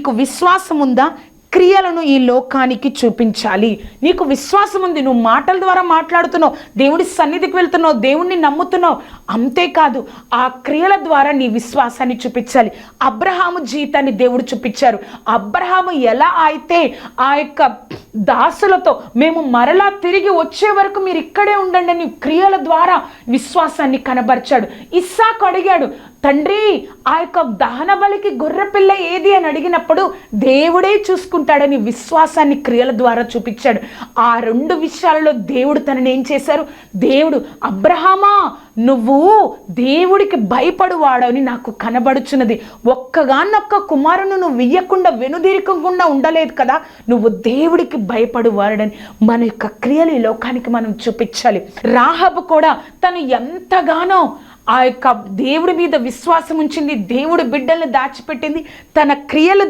నీకు విశ్వాసం ఉందా? క్రియలను ఈ లోకానికి చూపించాలి. నీకు విశ్వాసం ఉంది, నువ్వు మాటల ద్వారా మాట్లాడుతున్నావు, దేవుడి సన్నిధికి వెళ్తున్నావు, దేవుణ్ణి నమ్ముతున్నావు. అంతేకాదు ఆ క్రియల ద్వారా నీ విశ్వాసాన్ని చూపించాలి. అబ్రహాము జీవితాన్ని దేవుడు చూపించారు. అబ్రహాము ఎలా అయితే ఆ యొక్క దాసులతో మేము మరలా తిరిగి వచ్చే వరకు మీరు ఇక్కడే ఉండండి అని క్రియల ద్వారా విశ్వాసాన్ని కనబరిచాడు. ఇస్సాకు అడిగాడు, తండ్రి ఆ యొక్క దహన బలికి గొర్రెపిల్ల ఏది అని అడిగినప్పుడు దేవుడే చూసుకుంటాడని విశ్వాసాన్ని క్రియల ద్వారా చూపించాడు. ఆ 2 విషయాలలో దేవుడు తనని ఏం చేశారు? దేవుడు, అబ్రహామా నువ్వు దేవుడికి భయపడువాడని నాకు కనబడుచున్నది, ఒక్కగానొక్క కుమారును నువ్వు ఇయ్యకుండా వెనుదిరకకుండా ఉండలేదు కదా, నువ్వు దేవుడికి భయపడువాడని మన యొక్క క్రియలు ఈ లోకానికి మనం చూపించాలి. రాహాబు కూడా తను ఎంతగానో ఆ యొక్క దేవుడి మీద విశ్వాసం ఉంచింది, దేవుడి బిడ్డల్ని దాచిపెట్టింది. తన క్రియల